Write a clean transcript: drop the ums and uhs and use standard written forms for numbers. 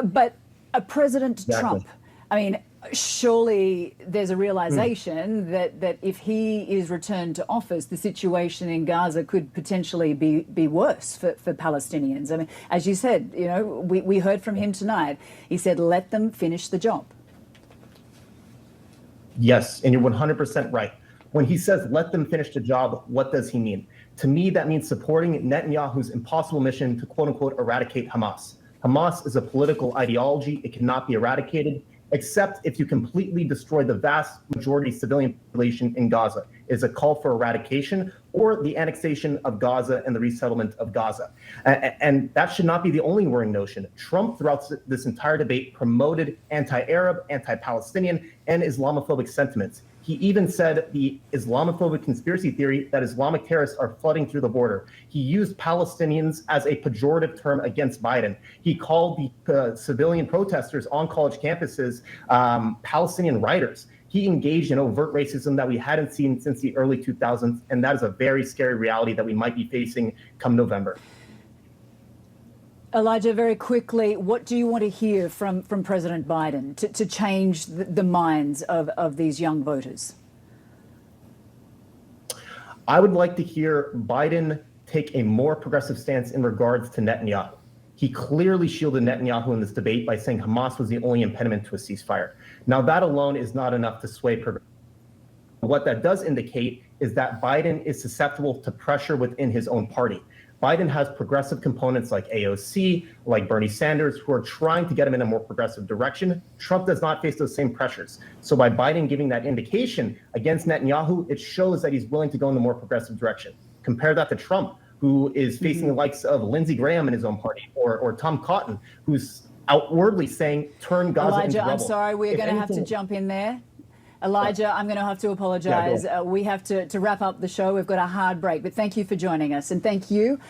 But President Exactly. Trump, I mean, surely there's a realization that if he is returned to office, the situation in Gaza could potentially be worse for Palestinians. I mean, as you said, you know, we heard from him tonight. He said, let them finish the job. Yes, and you're 100% right. When he says, let them finish the job, what does he mean? To me, that means supporting Netanyahu's impossible mission to, quote unquote, eradicate Hamas. Hamas is a political ideology. It cannot be eradicated, except if you completely destroy the vast majority civilian population in Gaza. It is a call for eradication or the annexation of Gaza and the resettlement of Gaza. And that should not be the only worrying notion. Trump, throughout this entire debate, promoted anti-Arab, anti-Palestinian, and Islamophobic sentiments. He even said the Islamophobic conspiracy theory that Islamic terrorists are flooding through the border. He used Palestinians as a pejorative term against Biden. He called the civilian protesters on college campuses Palestinian rioters. He engaged in overt racism that we hadn't seen since the early 2000s, and that is a very scary reality that we might be facing come November. Elijah, very quickly, what do you want to hear from President Biden to change the minds of these young voters? I would like to hear Biden take a more progressive stance in regards to Netanyahu. He clearly shielded Netanyahu in this debate by saying Hamas was the only impediment to a ceasefire. Now, that alone is not enough to sway progressive. What that does indicate is that Biden is susceptible to pressure within his own party. Biden has progressive components like AOC, like Bernie Sanders, who are trying to get him in a more progressive direction. Trump does not face those same pressures. So by Biden giving that indication against Netanyahu, it shows that he's willing to go in the more progressive direction. Compare that to Trump, who is facing the likes of Lindsey Graham in his own party, or Tom Cotton, who's outwardly saying, turn Gaza into rubble. Elijah, I'm sorry, we're going to have to jump in there. Elijah, I'm going to have to apologize. We have to wrap up the show. We've got a hard break, but thank you for joining us. And thank you